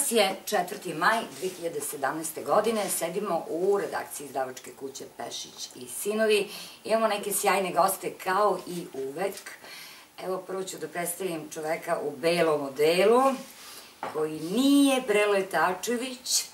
Danas je 4. maj 2017. godine, sedimo u redakciji izdavačke kuće Pešić i Sinovi. Imamo neke sjajne goste kao i uvek. Evo, prvo ću da predstavim čoveka u belom odelu, koji nije Preletačević,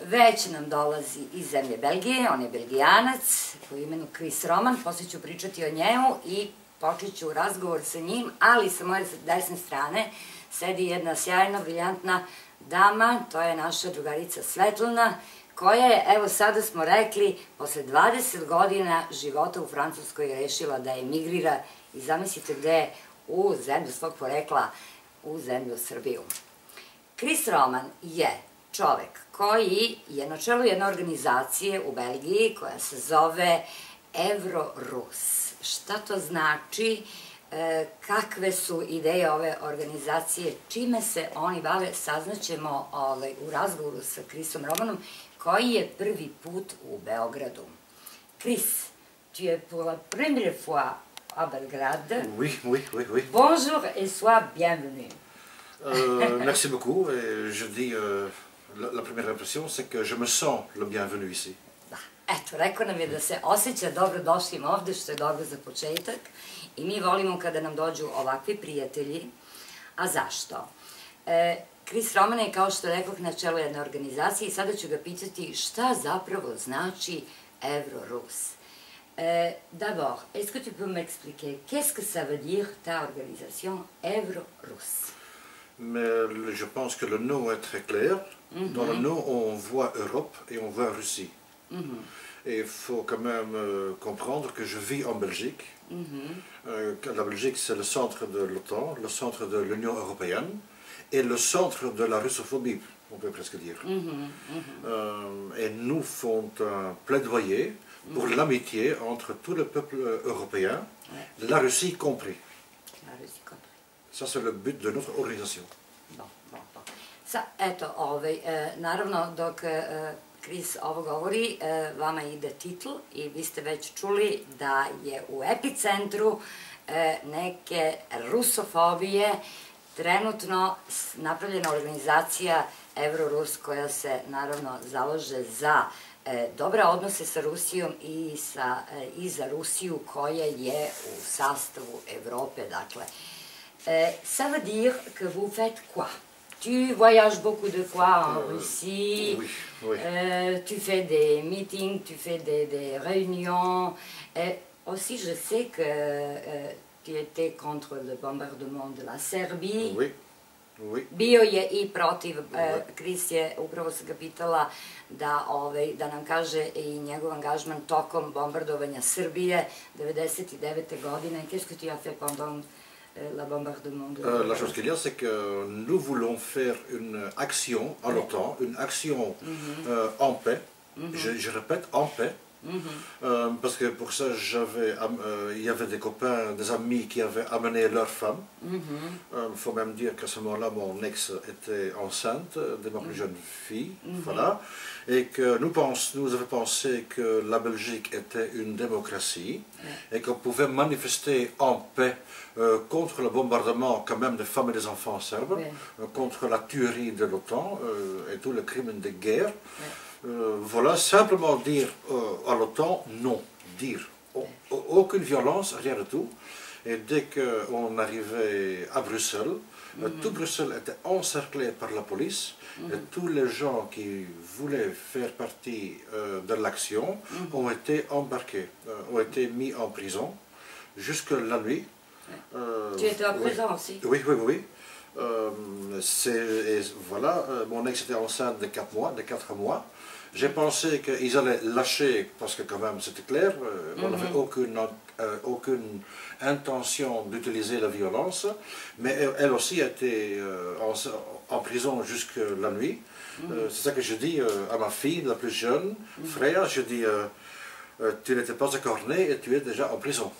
već nam dolazi iz zemlje Belgije, on je belgijanac, po imenu Chris Roman, posle ću pričati o njemu i počet ću razgovor sa njim, ali sa moje desne strane sedi jedna sjajna, briljantna dama, to je naša drugarica Svetlana, koja je, evo sada smo rekli, posle 20 godina života u Francuskoj rešila da emigrira i zamislite gde je, u zemlju svog porekla, u zemlju Srbiju. Chris Roman je čovek koji je na čelu jedne organizacije u Belgiji koja se zove Evrorus. Šta to znači? Kakve su ideje ove organizacije, čime se oni bave, saznaćemo u razgovoru sa Chrisom Romanom, koji je prvi put u Beogradu. Chris, tu es pour la première fois à Belgrade. Oui, oui, oui, oui. Bonjour et sois bienvenue. Merci beaucoup. Et je dis, la première impression, c'est que je me sens le bienvenu ici. Da, eto, rekao nam je da se osjeća dobrodošlim ovde, što je dobro za početak. I mi volimo kada nam dođu ovakvi prijatelji. A zašto? Chris Roman je, kao što rekoh, na čelu jedne organizacije i sada ću ga pitati šta zapravo znači Evrorus. D'abord, est-ce que tu peux m'expliquer qu'est-ce que ça veut dire ta organisation Evrorus? Mais je pense que le nom est très clair. Dans le nom, on voit Europe et on voit Russie. Et il faut quand même comprendre que je vis en Belgique. La Belgique, c'est le centre de l'OTAN, le centre de l'Union européenne et le centre de la russophobie, on peut presque dire. Et nous faisons un plaidoyer pour l'amitié entre tout le peuple européen, la Russie compris. La Russie compris. Ça, c'est le but de notre organisation. Bon. Sa, eto, naravno, dok Chris ovo govori, vama ide titl i vi ste već čuli da je u epicentru neke rusofobije trenutno napravljena organizacija Evrorus koja se naravno zalaže za dobre odnose sa Rusijom i za Rusiju koja je u sastavu Evrope, dakle. Ça veut dire que vous faites quoi? Tu voyages beaucoup de fois en Russie, oui. Tu fais des meetings, tu fais des réunions. Aussi, je sais que tu étais contre le bombardement de la Serbie. Oui. Bio je i protiv, Chris je, upravo se ga pitala da nam kaže i njegov angažman tokom bombardovanja Srbije 99. godine. Qu'est-ce que tu as fait pendant le bombardement de la chose qu'il y a, c'est que nous voulons faire une action en OTAN, une action en paix, je répète, en paix, parce que pour ça, il y avait des copains, des amis qui avaient amené leurs femmes. Il faut même dire qu'à ce moment-là, mon ex était enceinte de ma plus jeune fille, voilà, et que nous avons pensé que la Belgique était une démocratie et qu'on pouvait manifester en paix contre le bombardement quand même des femmes et des enfants serbes, contre la tuerie de l'OTAN et tous les crimes de guerre. Voilà, simplement dire à l'OTAN non, dire aucune violence, rien du tout. Et dès qu'on arrivait à Bruxelles, tout Bruxelles était encerclé par la police et tous les gens qui voulaient faire partie de l'action ont été embarqués, ont été mis en prison jusque la nuit. Tu étais en prison aussi? Oui. Et voilà, mon ex était enceinte de 4 mois. J'ai pensé qu'ils allaient lâcher, parce que quand même c'était clair, on n'avait aucune intention d'utiliser la violence, mais elle aussi a été en prison jusque la nuit. C'est ça que je dis à ma fille, la plus jeune, Freya, je dis, tu n'étais pas encore né et tu es déjà en prison.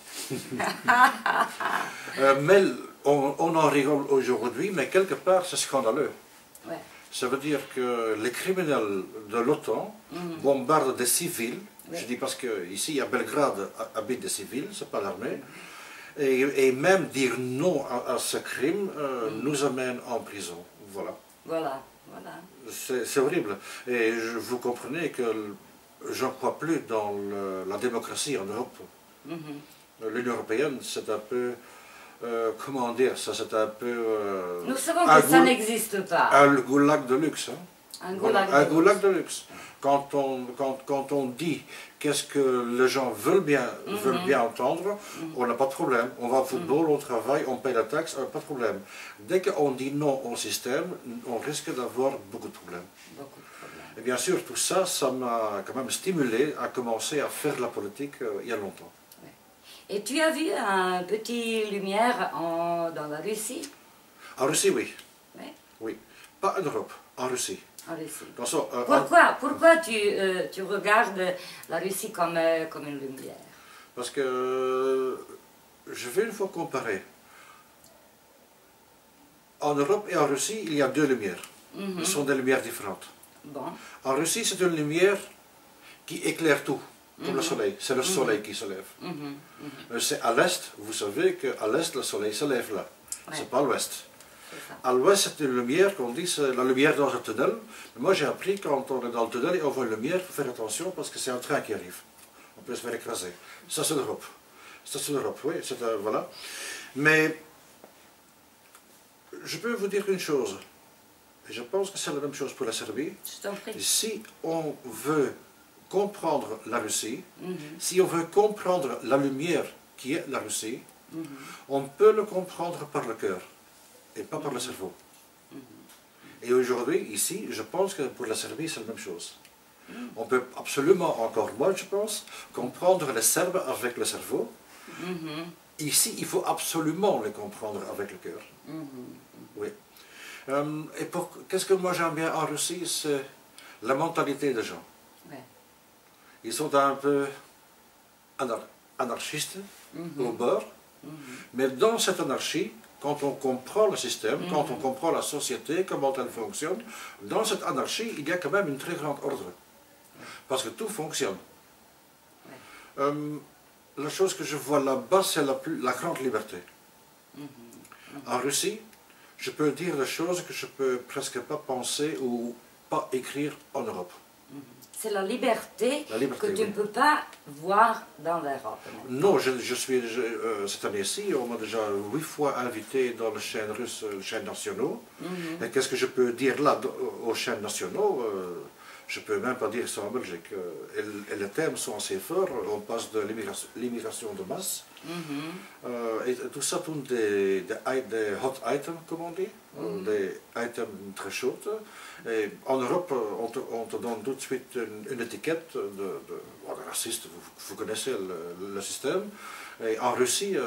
Mais on en rigole aujourd'hui, mais quelque part c'est scandaleux. Ça veut dire que les criminels de l'OTAN bombardent des civils. Je dis parce qu'ici à Belgrade habitent des civils, c'est pas l'armée. Et même dire non à ce crime nous amène en prison. Voilà. Voilà. C'est horrible. Et vous comprenez que je ne crois plus dans la démocratie en Europe. L'Union européenne, c'est un peu, comment dire ça, c'est un peu... Nous savons que ça n'existe pas. Un goulag de luxe. Hein. Un goulag, voilà, un goulag de luxe. Quand on dit qu'est-ce que les gens veulent bien entendre, on n'a pas de problème. On va au football, on travaille, on paye la taxe, pas de problème. Dès qu'on dit non au système, on risque d'avoir beaucoup de problèmes. Et bien sûr, tout ça, ça m'a quand même stimulé à commencer à faire la politique il y a longtemps. Et tu as vu un petit lumière dans la Russie? En Russie, oui. Oui. Oui. Pas en Europe, en Russie. En Russie. Pourquoi tu regardes la Russie comme une lumière? Parce que je vais une fois comparer. En Europe et en Russie, il y a deux lumières. Ce sont des lumières différentes. Bon. En Russie, c'est une lumière qui éclaire tout, comme le soleil. C'est le soleil qui se lève. C'est à l'est, vous savez qu'à l'est, le soleil se lève là. Ouais. C'est pas à l'ouest. À l'ouest, c'est une lumière qu'on dit, c'est la lumière dans un tunnel. Mais moi, j'ai appris quand on est dans le tunnel et on voit une lumière, il faut faire attention parce que c'est un train qui arrive. On peut se faire écraser. Ça, c'est l'Europe. Ça, c'est l'Europe, oui. Voilà. Mais je peux vous dire une chose. Et je pense que c'est la même chose pour la Serbie. Si on veut comprendre la Russie, si on veut comprendre la lumière qui est la Russie, on peut le comprendre par le cœur et pas par le cerveau. Et aujourd'hui, ici, je pense que pour la Serbie, c'est la même chose. On peut absolument, encore moins, je pense, comprendre les Serbes avec le cerveau. Ici, il faut absolument les comprendre avec le cœur. Oui. Et qu'est-ce que moi j'aime bien en Russie, c'est la mentalité des gens. Ouais. Ils sont un peu anarchistes au bord, mais dans cette anarchie, quand on comprend le système, quand on comprend la société, comment elle fonctionne, dans cette anarchie, il y a quand même une très grande ordre. Parce que tout fonctionne. Ouais. La chose que je vois là-bas, c'est la grande liberté. En Russie, je peux dire des choses que je ne peux presque pas penser ou pas écrire en Europe. C'est la liberté que tu ne peux pas voir dans l'Europe. Non, cette année-ci, on m'a déjà 8 fois invité dans les chaînes russes, les chaînes nationaux. Et qu'est-ce que je peux dire là, aux chaînes nationaux? Je ne peux même pas dire ça en Belgique. Et les thèmes sont assez forts. On passe de l'immigration de masse. Et tout ça tourne des hot items, comme on dit. Des items très chauds. Et en Europe, on te donne tout de suite une étiquette de raciste. Vous connaissez le système. Et en Russie,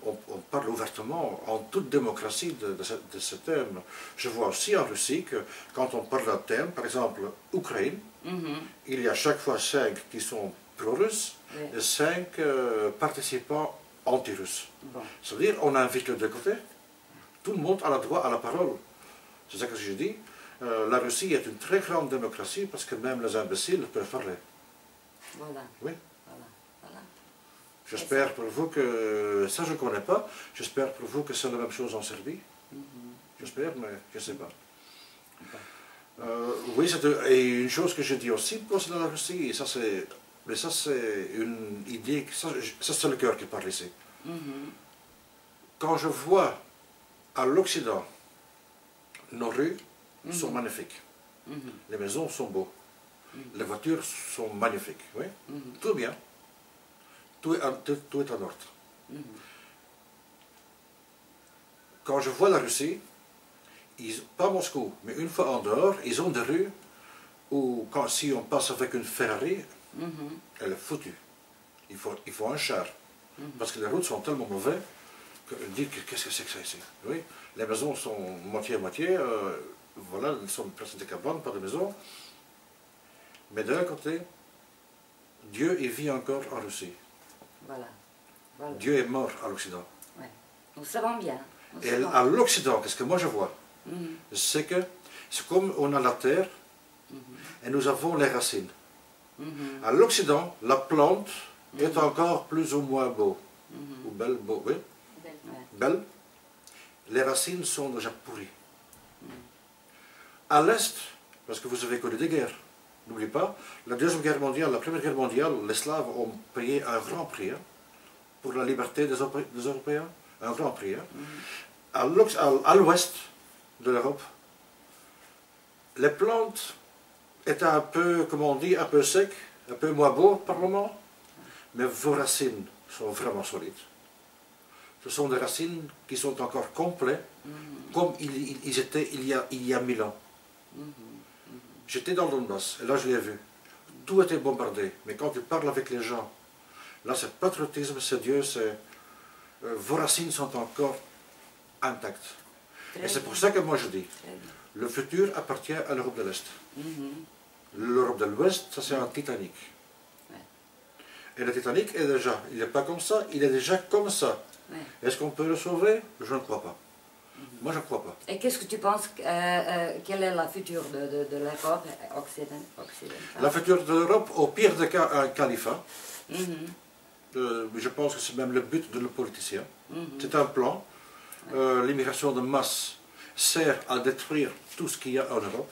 on parle ouvertement, en toute démocratie, de ce thème. Je vois aussi en Russie que quand on parle d'un thème, par exemple Ukraine, il y a chaque fois 5 qui sont pro-russes et 5 participants anti-russes. C'est-à-dire on invite les deux côtés. Tout le monde a le droit à la parole. C'est ça que je dis. La Russie est une très grande démocratie parce que même les imbéciles peuvent parler. Voilà. Oui. J'espère pour vous que, ça je ne connais pas, j'espère pour vous que c'est la même chose en Serbie. J'espère, mais je ne sais pas. Oui, et une chose que je dis aussi concernant la Russie, mais ça c'est une idée, ça c'est le cœur qui parle ici. Quand je vois à l'Occident, nos rues sont magnifiques, les maisons sont beaux, les voitures sont magnifiques, oui, tout bien. Tout est en ordre. Quand je vois la Russie, pas Moscou, mais une fois en dehors, ils ont des rues où, si on passe avec une Ferrari, elle est foutue. Il faut un char. Parce que les routes sont tellement mauvaises que dire qu'est-ce que c'est que ça ici. Oui, les maisons sont moitié-moitié, voilà, elles sont presque des cabanes, pas de maisons. Mais d'un côté, Dieu y vit encore en Russie. Voilà. Dieu est mort à l'Occident. Ouais. Nous savons bien. Et à l'Occident, qu'est-ce que moi je vois? C'est que c'est comme on a la terre et nous avons les racines. À l'Occident, la plante est encore plus ou moins beau. Ou belle, beau, oui. Belle. Les racines sont déjà pourries. à l'Est, parce que vous avez connu des guerres, n'oubliez pas, la Deuxième Guerre mondiale, la Première Guerre mondiale, les Slaves ont payé un grand prix hein, pour la liberté des Européens, un grand prix. Hein. À l'Ouest de l'Europe, les plantes étaient un peu, comme on dit, un peu secs, un peu moins beaux par le moment, mais vos racines sont vraiment solides. Ce sont des racines qui sont encore complets, comme ils étaient il y a 1000 ans. J'étais dans le Donbass, et là je l'ai vu. Tout était bombardé, mais quand tu parles avec les gens, là c'est patriotisme, c'est Dieu, c'est... vos racines sont encore intactes. Et c'est pour ça que moi je dis, le futur appartient à l'Europe de l'Est. L'Europe de l'Ouest, ça c'est un Titanic. Et le Titanic est déjà, il n'est pas comme ça, il est déjà comme ça. Est-ce qu'on peut le sauver? Je ne crois pas. Moi, je ne crois pas. Et qu'est-ce que tu penses, quel est le futur de l'Europe occidentale? Le futur de l'Europe, au pire des cas, un califat. Je pense que c'est même le but de nos politiciens. C'est un plan. L'immigration de masse sert à détruire tout ce qu'il y a en Europe,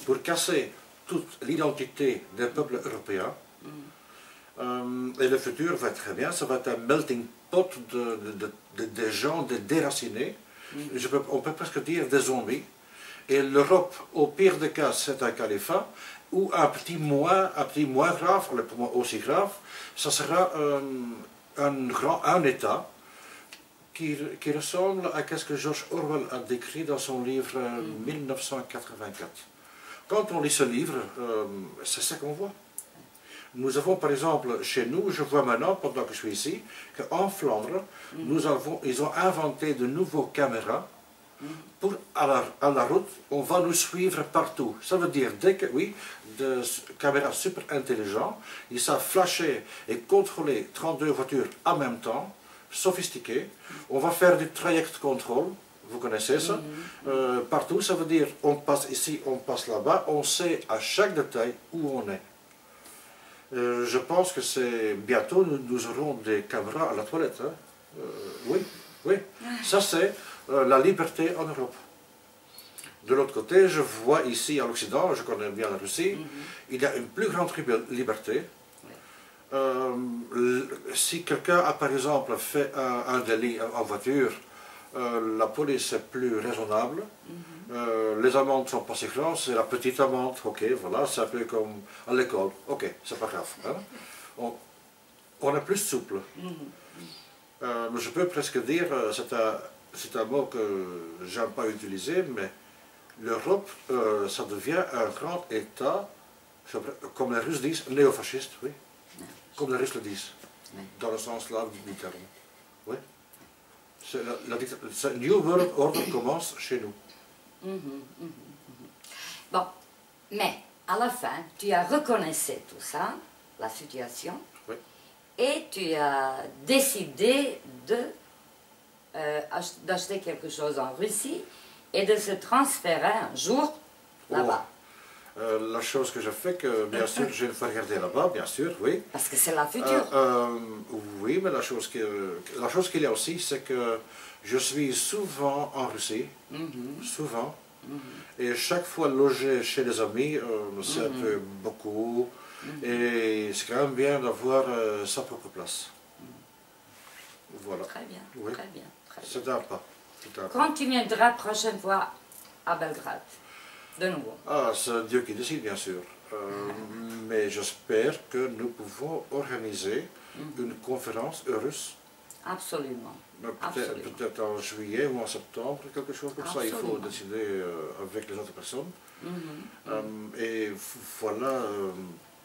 pour casser toute l'identité des peuples européens. Et le futur va être très bien, ça va être un melting pot de gens, de déracinés. On peut presque dire des zombies. Et l'Europe, au pire des cas, c'est un califat, ou un petit moins grave, aussi grave, ça sera un État qui ressemble à ce que George Orwell a décrit dans son livre 1984. Quand on lit ce livre, c'est ça qu'on voit. Nous avons par exemple, chez nous, je vois maintenant, pendant que je suis ici, qu'en Flandre, ils ont inventé de nouveaux caméras pour, à la route, on va nous suivre partout. Ça veut dire, des caméras super intelligentes, ils savent flasher et contrôler 32 voitures en même temps, sophistiquées. On va faire du traject control, vous connaissez ça, partout, ça veut dire, on passe ici, on passe là-bas, on sait à chaque détail où on est. Je pense que c'est bientôt nous aurons des caméras à la toilette. Hein. Oui. Ça c'est la liberté en Europe. De l'autre côté, je vois ici à l'Occident, je connais bien la Russie, il y a une plus grande liberté. Si quelqu'un a par exemple fait un délit en voiture, la police est plus raisonnable. Les amendes ne sont pas si grandes, c'est la petite amende, ok, voilà, c'est un peu comme à l'école, ok, c'est pas grave. Hein. On est plus souple. Je peux presque dire, c'est un mot que j'aime pas utiliser, mais l'Europe, ça devient un grand État, comme les Russes disent, néofasciste, oui, comme les Russes le disent, dans le sens là du terme. Oui. La New World Order commence chez nous. Bon, mais à la fin, tu as reconnu tout ça, la situation, et tu as décidé d'acheter quelque chose en Russie et de se transférer un jour là-bas. La chose que j'ai fait, que bien sûr, je vais regarder là-bas, bien sûr, oui. Parce que c'est la future. Oui, mais la chose qu'il y a aussi, c'est que je suis souvent en Russie, souvent, et chaque fois logé chez les amis, c'est un peu beaucoup, et c'est quand même bien d'avoir sa propre place. Voilà. Très bien, oui. très bien. C'est un pas. Quand tu viendras la prochaine fois à Belgrade, de nouveau? Ah, c'est Dieu qui décide, bien sûr. Mais j'espère que nous pouvons organiser une conférence russe. Absolument. Peut-être en juillet ou en septembre, quelque chose comme ça. Il faut décider avec les autres personnes. Et voilà,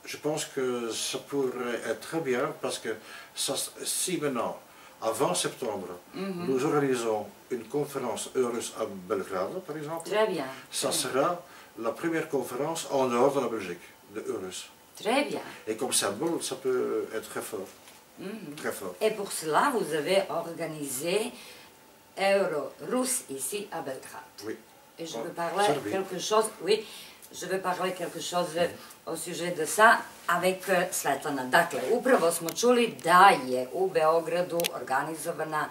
je pense que ça pourrait être très bien parce que si maintenant, avant septembre, nous organisons une conférence russe à Belgrade, par exemple, très bien, ça sera la première conférence en dehors de la Belgique, de Eurus. Très bien. Et comme symbole, ça peut être très fort. Très fort. Et pour cela, vous avez organisé Euro-Russe ici à Belgrade. Oui. Et je veux parler de quelque chose, oui, je vais parler quelque chose au sujet de ça avec Svetlana. Dakle, upravo smo čuli da je u Beogradu organizovana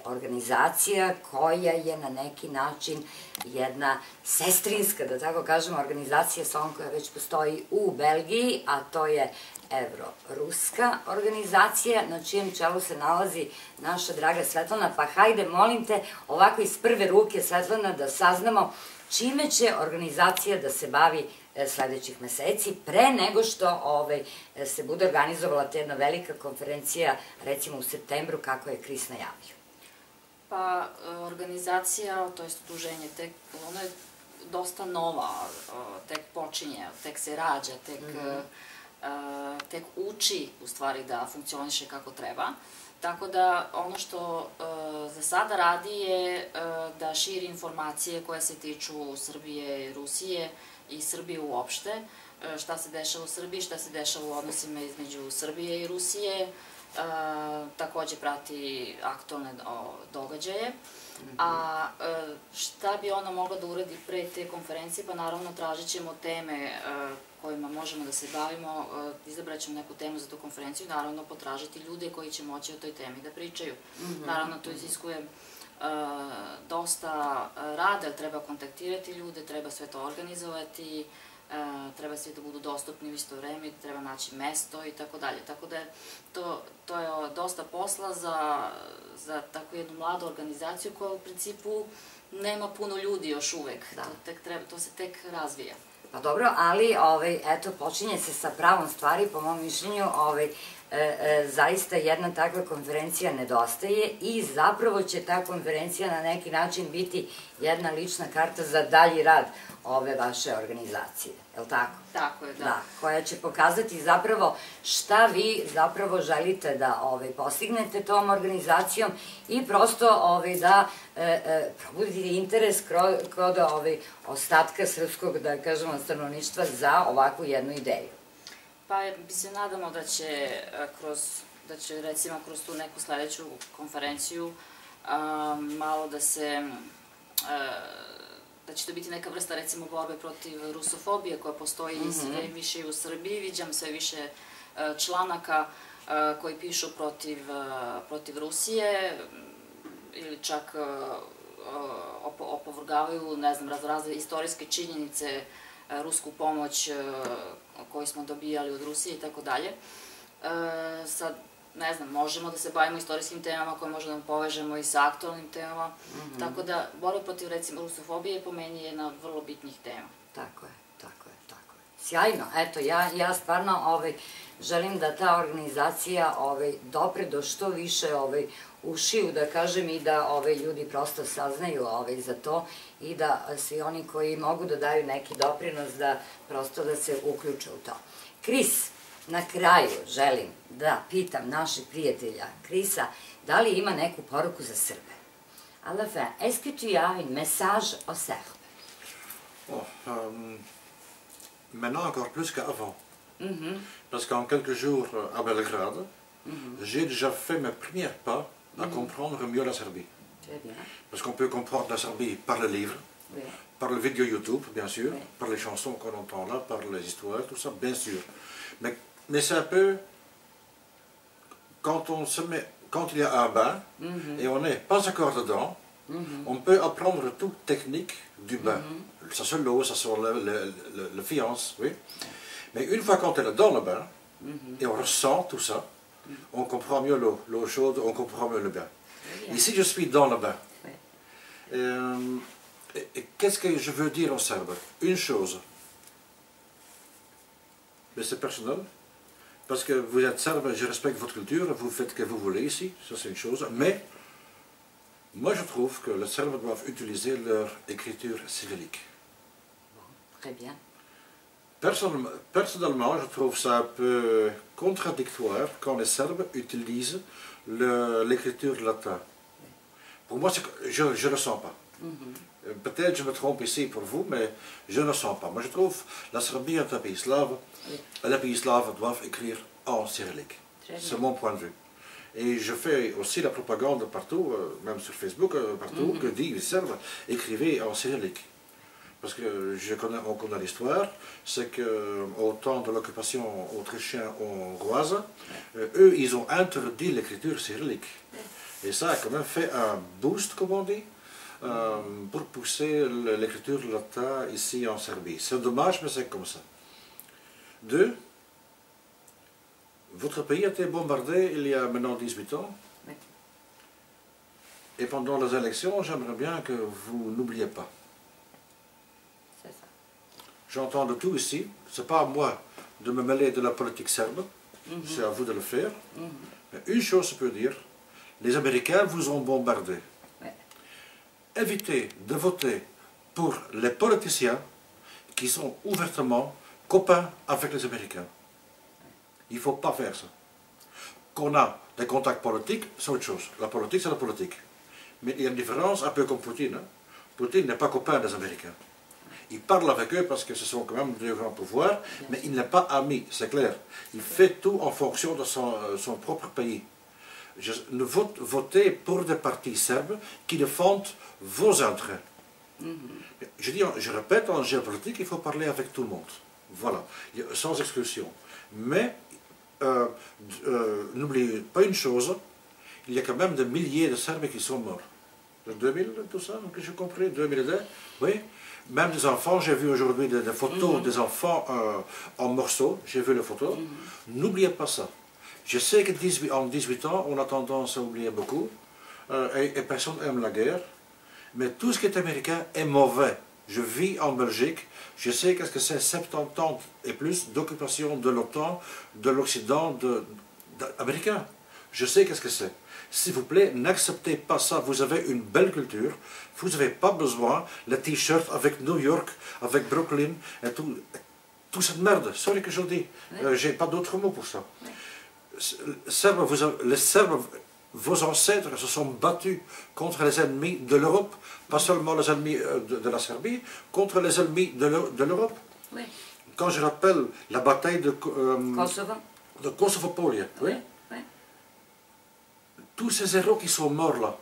organizacija koja je na neki način jedna sestrinska, da tako kažemo, organizacija sa ovom koja već postoji u Belgiji, a to je Evro-ruska organizacija, na čijem čelu se nalazi naša draga Svetlana. Pa hajde, molim te, ovako iz prve ruke, Svetlana, da saznamo čime će organizacija da se bavi sledećih meseci, pre nego što se bude organizovala ta jedna velika konferencija, recimo u septembru, kako je Kris najavio. Pa, organizacija, to je udruženje, ono je dosta nova, tek počinje, tek se rađa, tek uči, u stvari, da funkcioniše kako treba. Tako da, ono što za sada radi je da širi informacije koje se tiču Srbije i Rusije i Srbije uopšte, šta se dešava u Srbiji, šta se dešava u odnosima između Srbije i Rusije, takođe prati aktualne događaje. A šta bi ona mogla da uradi pre te konferencije? Pa naravno tražit ćemo teme kojima možemo da se bavimo, izabrat ćemo neku temu za tu konferenciju i naravno potražiti ljude koji će moći o toj temi da pričaju. Naravno to iziskuje dosta rada, treba kontaktirati ljude, treba sve to organizovati, treba svi da budu dostupni u isto vreme, treba naći mesto i tako dalje. Tako da to je dosta posla za takvu jednu mladu organizaciju koja u principu nema puno ljudi još uvek. To se tek razvija. Pa dobro, ali eto, počinje se sa pravom stvari, po mom mišljenju, zaista jedna takva konferencija nedostaje i zapravo će ta konferencija na neki način biti jedna lična karta za dalji rad ove vaše organizacije, je li tako? Tako je, da. Da, koja će pokazati zapravo šta vi zapravo želite da postignete tom organizacijom i prosto da probudite interes kod ostatka srpskog, da kažemo, stanovništva za ovakvu jednu ideju. Pa mi se nadamo da će recimo kroz tu neku sledeću konferenciju malo da će to biti neka vrsta recimo borbe protiv rusofobije koja postoji sve više i u Srbiji. Viđam sve više članaka koji pišu protiv Rusije ili čak opovrgavaju, ne znam, razne istorijske činjenice, rusku pomoć koju smo dobijali od Rusije i tako dalje. Sad, ne znam, možemo da se bavimo istorijskim temama koje možemo da povežemo i sa aktualnim temama. Tako da, borba protiv, recimo, rusofobije po meni je jedna vrlo bitnih tema. Tako je, tako je, tako je. Sjajno, eto, ja stvarno želim da ta organizacija dopre do što više ušiju, da kažem, i da ljudi prosto saznaju za to i da svi oni koji mogu da daju neki doprinos da prosto da se uključe u to. Kris, na kraju želim da pitam našeg prijatelja Krisa da li ima neku poruku za Srbe. À la fin, est-ce que tu as un message aux Serbes? Maintenant encore plus qu'avant. Parce qu'en quelques jours à Belgrade, j'ai déjà fait mes premiers pas à comprendre mieux la Serbie. Très bien. Parce qu'on peut comprendre la Serbie par le livre, par le vidéo YouTube, bien sûr, par les chansons qu'on entend là, par les histoires, tout ça, bien sûr. Mais c'est un peu quand il y a un bain et on n'est pas encore dedans, on peut apprendre toute technique du bain. Ça soit l'eau, ça soit le fiance, oui. Mais une fois qu'on est dans le bain et on ressent tout ça, on comprend mieux l'eau chaude, on comprend mieux le bain. Ici, je suis dans le bain. Et qu'est-ce que je veux dire aux Serbes? Une chose, mais c'est personnel, parce que vous êtes Serbe, je respecte votre culture, vous faites ce que vous voulez ici, ça c'est une chose, mais moi je trouve que les Serbes doivent utiliser leur écriture cyrillique. Bon, très bien. Personnellement, je trouve ça un peu contradictoire quand les Serbes utilisent l'écriture latine. Pour moi, je ne le sens pas. Peut-être je me trompe ici pour vous, mais je ne le sens pas. Moi, je trouve que la Serbie est un pays slave. Les pays slaves doivent écrire en cyrillique. C'est mon point de vue. Et je fais aussi la propagande partout, même sur Facebook, partout, que dit les Serbes, écrivez en cyrillique. parce que on connaît l'histoire, c'est qu'au temps de l'occupation autrichienne-hongroise, eux, ils ont interdit l'écriture cyrillique. Et ça a quand même fait un boost, comme on dit, pour pousser l'écriture latine ici en Serbie. C'est dommage, mais c'est comme ça. 2. Votre pays a été bombardé il y a maintenant 18 ans. Oui. Et pendant les élections, j'aimerais bien que vous n'oubliez pas. C'est ça. J'entends de tout ici. Ce n'est pas à moi de me mêler de la politique serbe. C'est à vous de le faire. Mais une chose je peux dire, les Américains vous ont bombardé. Oui. Évitez de voter pour les politiciens qui sont ouvertement copains avec les Américains. Il ne faut pas faire ça. Qu'on a des contacts politiques, c'est autre chose. La politique, c'est la politique. Mais il y a une différence, un peu comme Poutine. Poutine n'est pas copain des Américains. Il parle avec eux parce que ce sont quand même deux grands pouvoirs, mais il n'est pas ami, c'est clair. Il fait tout en fonction de son propre pays. Votez pour des partis serbes qui défendent vos intérêts. Je répète, en géopolitique, il faut parler avec tout le monde. Voilà, sans exclusion. Mais n'oubliez pas une chose, il y a quand même des milliers de Serbes qui sont morts. En 2000, tout ça, que j'ai compris, 2002, oui. Même des enfants, j'ai vu aujourd'hui des photos des enfants en morceaux, j'ai vu les photos. N'oubliez pas ça. Je sais qu'en 18 ans, on a tendance à oublier beaucoup, et personne n'aime la guerre, mais tout ce qui est américain est mauvais. Je vis en Belgique, je sais qu'est-ce que c'est 70 ans et plus d'occupation de l'OTAN, de l'Occident américain. Je sais qu'est-ce que c'est. S'il vous plaît, n'acceptez pas ça. Vous avez une belle culture. Vous n'avez pas besoin les t-shirts avec New York, avec Brooklyn, et tout cette merde. Sorry que je le dis. J'ai pas d'autre mot pour ça. Les Serbes, vos ancêtres se sont battus contre les ennemis de l'Europe, pas seulement les ennemis de la Serbie, contre les ennemis de l'Europe. Oui. Quand je rappelle la bataille de Kosovo-Polia, oui. Tous ces héros qui sont morts là,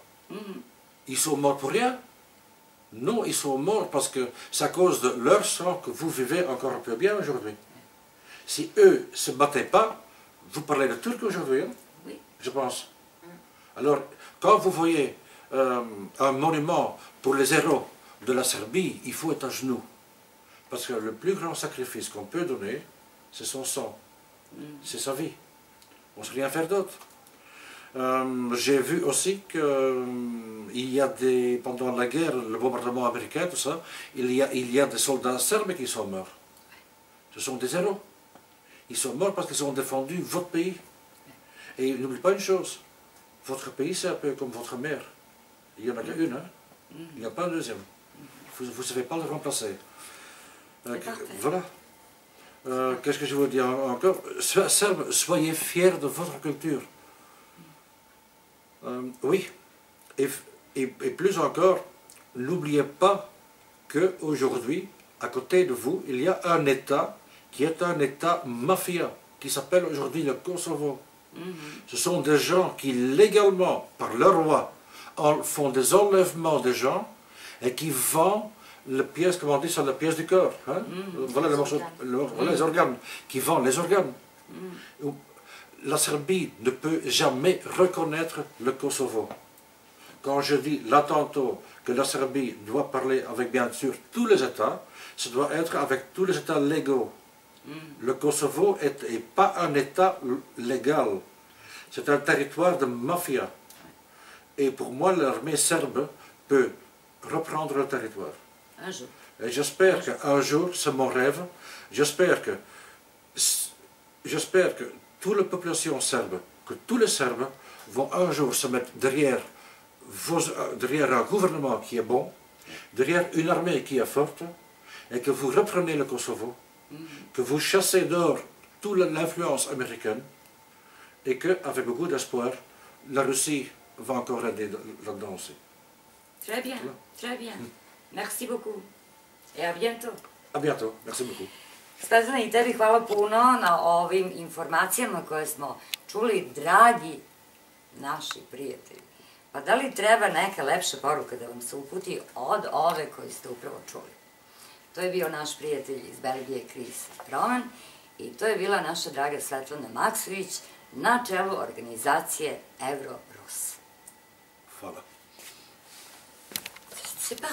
ils sont morts pour rien? Non, ils sont morts parce que c'est à cause de leur sang que vous vivez encore un peu bien aujourd'hui. Si eux ne se battaient pas, vous parlez de Turc aujourd'hui, hein? Oui. Je pense. Alors, quand vous voyez un monument pour les héros de la Serbie, il faut être à genoux. Parce que le plus grand sacrifice qu'on peut donner, c'est son sang. C'est sa vie. On ne sait rien faire d'autre. J'ai vu aussi qu'il y a pendant la guerre, le bombardement américain, tout ça, il y a des soldats serbes qui sont morts. Ce sont des héros. Ils sont morts parce qu'ils ont défendu votre pays. Et n'oubliez pas une chose, votre pays c'est un peu comme votre mère. Il n'y en a qu'une, hein? Il n'y a pas un deuxième. Vous ne savez pas le remplacer. Voilà. Qu'est-ce que je veux dire encore? Serbes, soyez fiers de votre culture. Oui, et plus encore, n'oubliez pas qu'aujourd'hui, à côté de vous, il y a un État qui est un État mafia, qui s'appelle aujourd'hui le Kosovo. Ce sont des gens qui, légalement, par leur loi, font des enlèvements de gens et qui vendent les pièces, comme on dit, sur la pièce du corps. Hein? Voilà les morceaux, voilà les organes, qui vendent les organes. La Serbie ne peut jamais reconnaître le Kosovo. Quand je dis là tantôt que la Serbie doit parler avec bien sûr tous les États, ça doit être avec tous les États légaux. Le Kosovo n'est pas un État légal. C'est un territoire de mafia. Et pour moi, l'armée serbe peut reprendre le territoire. Un jour. Et j'espère qu'un jour, c'est mon rêve, j'espère que toute la population serbe, que tous les Serbes vont un jour se mettre derrière un gouvernement qui est bon, derrière une armée qui est forte, et que vous reprenez le Kosovo, que vous chassez dehors toute l'influence américaine, et qu'avec beaucoup d'espoir, la Russie va encore aider là-dedans aussi. Très bien, très bien. Merci beaucoup. Et à bientôt. A bientôt, merci beaucoup. Stazana, i tebi hvala puno na ovim informacijama koje smo čuli, dragi naši prijatelji. Pa da li treba neka lepša poruka da vam se uputi od ove koju ste upravo čuli? To je bio naš prijatelj iz Belgije, Chris Roman, i to je bila naša draga Svetlana Maksović na čelu organizacije Euro-Rus. Hvala. C'est pas